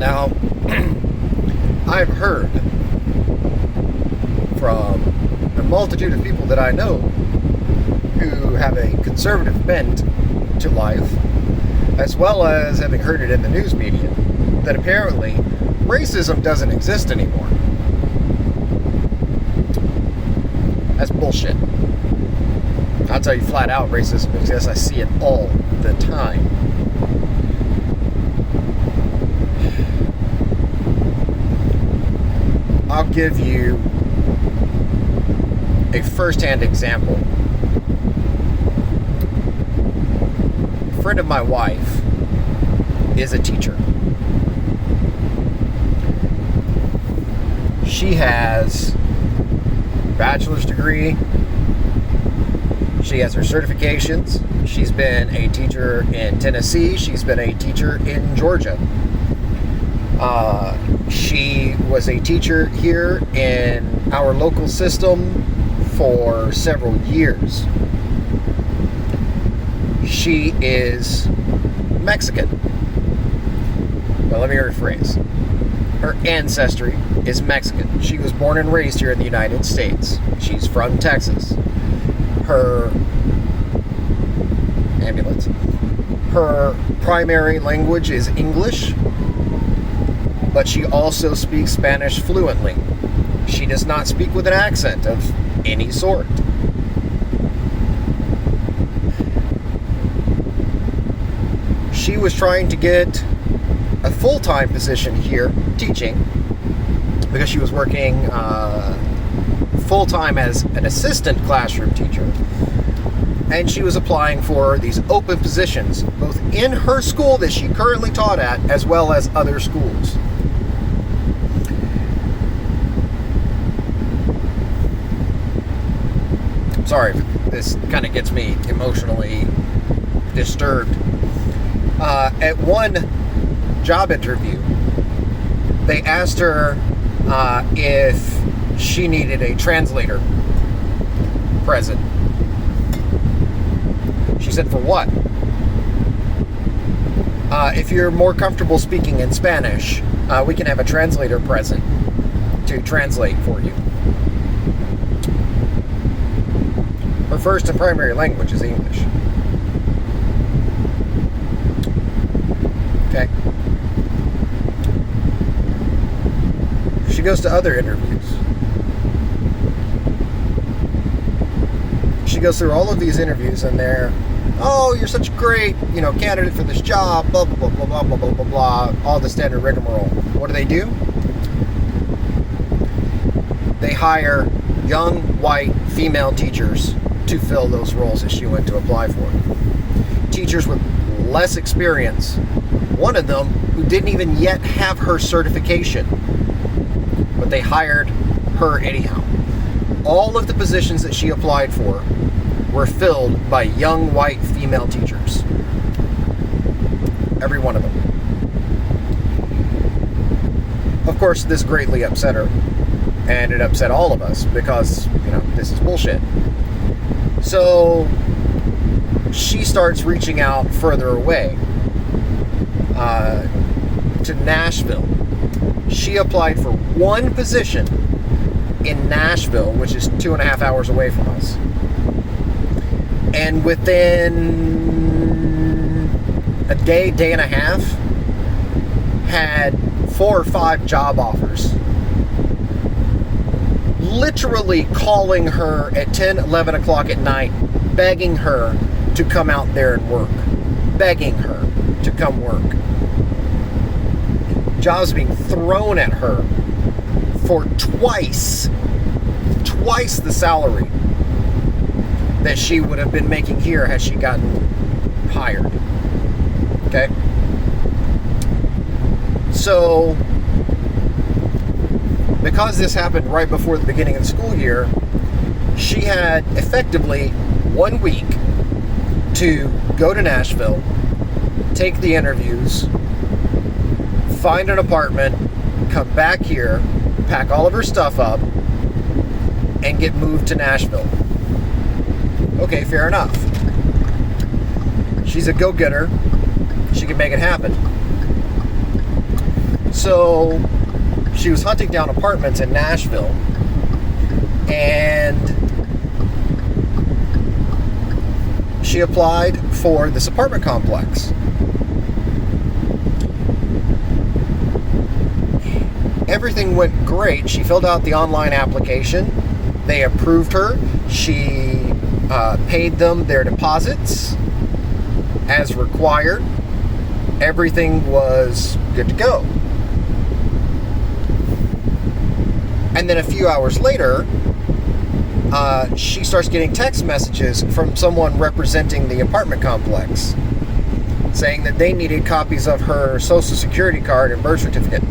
Now, I've heard from a multitude of people that I know who have a conservative bent to life, as well as having heard it in the news media, that apparently racism doesn't exist anymore. That's bullshit. I'll tell you flat out, racism exists. I see it all the time. I'll give you a first-hand example. A friend of my wife is a teacher. She has a bachelor's degree. She has her certifications. She's been a teacher in Tennessee. She's been a teacher in Georgia. She was a teacher here in our local system for several years. She is Mexican. Well, let me rephrase. Her ancestry is Mexican. She was born and raised here in the United States. She's from Texas. Her primary language is English, but she also speaks Spanish fluently. She does not speak with an accent of any sort. She was trying to get a full-time position here teaching because she was working full-time as an assistant classroom teacher, and she was applying for these open positions both in her school that she currently taught at as well as other schools. Sorry, this kind of gets me emotionally disturbed. At one job interview, they asked her if she needed a translator present. She said, for what? If you're more comfortable speaking in Spanish, we can have a translator present to translate for you. Her first and primary language is English. Okay. She goes to other interviews. She goes through all of these interviews and they're, oh, you're such a great, candidate for this job, blah, blah, blah, blah, blah, blah, blah, blah, all the standard rigmarole. What do? They hire young, white, female teachers to fill those roles that she went to apply for. Teachers with less experience. One of them who didn't even yet have her certification, but they hired her anyhow. All of the positions that she applied for were filled by young white female teachers. Every one of them. Of course, this greatly upset her, and it upset all of us because, this is bullshit. So she starts reaching out further away to Nashville. She applied for one position in Nashville, which is 2.5 hours away from us. And within a day and a half, had 4 or 5 job offers. Literally calling her at 10, 11 o'clock at night, begging her to come out there and work. Begging her to come work. Jobs being thrown at her for twice the salary that she would have been making here had she gotten hired. Okay? So, because this happened right before the beginning of the school year, she had effectively 1 week to go to Nashville, take the interviews, find an apartment, come back here, pack all of her stuff up, and get moved to Nashville. Okay, fair enough. She's a go-getter. She can make it happen. So she was hunting down apartments in Nashville, and she applied for this apartment complex. Everything went great. She filled out the online application. They approved her. She paid them their deposits as required. Everything was good to go. And then a few hours later, she starts getting text messages from someone representing the apartment complex saying that they needed copies of her social security card and birth certificate.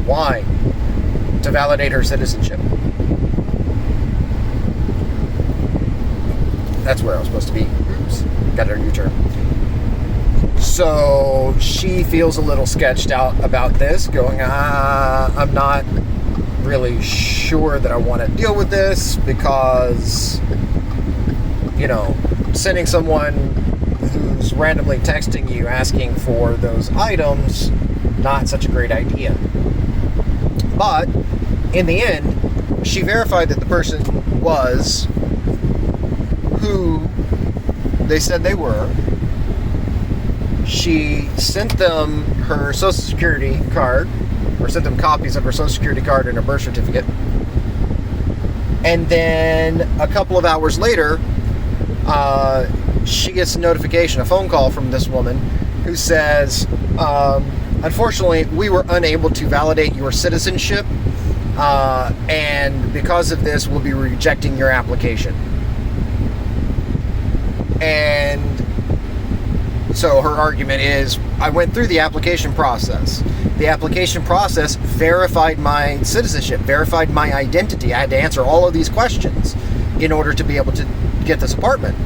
Why? To validate her citizenship. That's where I was supposed to be. Oops. Got a U-turn. So she feels a little sketched out about this, going, I'm not really sure that I want to deal with this because, sending someone who's randomly texting you asking for those items, not such a great idea. But in the end, she verified that the person was who they said they were. She sent them her social security card, or sent them copies of her social security card and her birth certificate. And then a couple of hours later, she gets a notification, a phone call from this woman who says, unfortunately, we were unable to validate your citizenship, and because of this, we'll be rejecting your application. And so her argument is, I went through the application process. The application process verified my citizenship, verified my identity. I had to answer all of these questions in order to be able to get this apartment.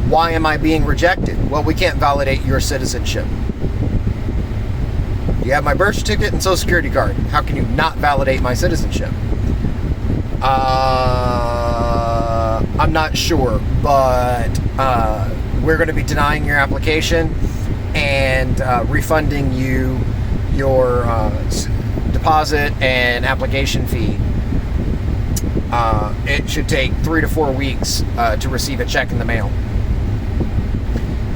Why am I being rejected? Well, we can't validate your citizenship. You have my birth certificate and social security card. How can you not validate my citizenship? I'm not sure, but we're going to be denying your application and refunding you your deposit and application fee. It should take 3 to 4 weeks to receive a check in the mail.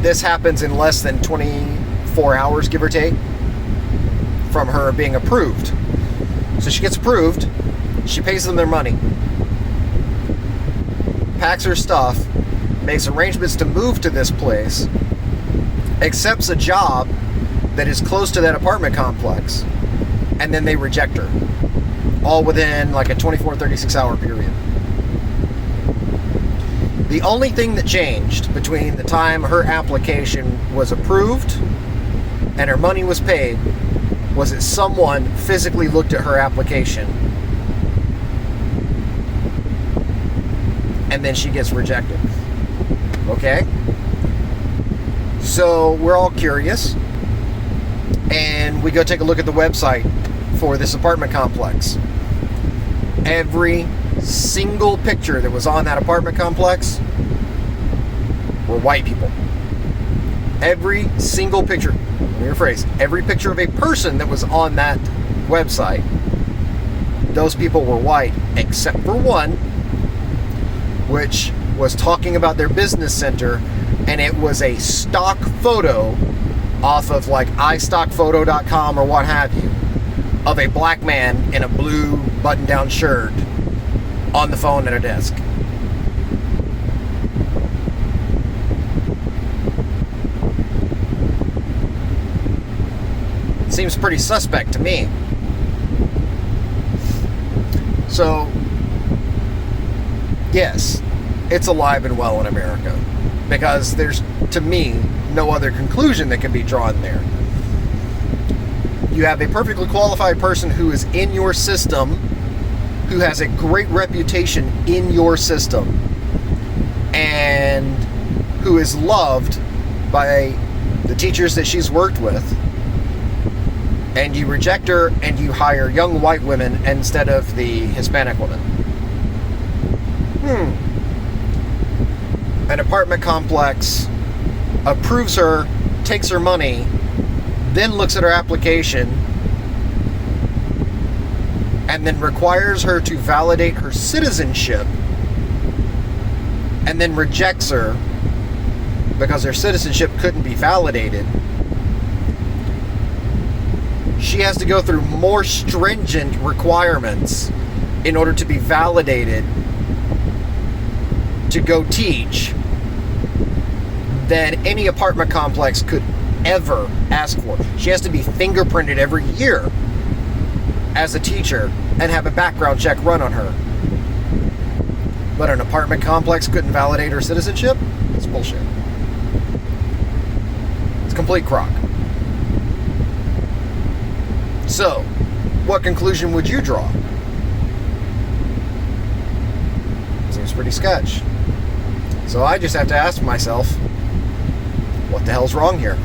This happens in less than 24 hours, give or take, from her being approved. So she gets approved, she pays them their money, packs her stuff, makes arrangements to move to this place, accepts a job that is close to that apartment complex, and then they reject her. All within like a 24, 36 hour period. The only thing that changed between the time her application was approved and her money was paid was that someone physically looked at her application and then she gets rejected. Okay? So we're all curious and we go take a look at the website for this apartment complex. Every single picture that was on that apartment complex were white people. Every single picture, let me rephrase, every picture of a person that was on that website, those people were white, except for one, which was talking about their business center, and it was a stock photo off of like iStockPhoto.com or what have you, of a black man in a blue button-down shirt on the phone at a desk. Seems pretty suspect to me. So, yes, it's alive and well in America, because there's, to me, no other conclusion that can be drawn there. You have a perfectly qualified person who is in your system, who has a great reputation in your system, and who is loved by the teachers that she's worked with, and you reject her and you hire young white women instead of the Hispanic women. An apartment complex approves her, takes her money, then looks at her application and then requires her to validate her citizenship, and then rejects her because her citizenship couldn't be validated, she has to go through more stringent requirements in order to be validated to go teach than any apartment complex could ever ask for. She has to be fingerprinted every year as a teacher and have a background check run on her. But an apartment complex couldn't validate her citizenship? It's bullshit. It's complete crock. So, what conclusion would you draw? Seems pretty sketch. So I just have to ask myself, what the hell's wrong here?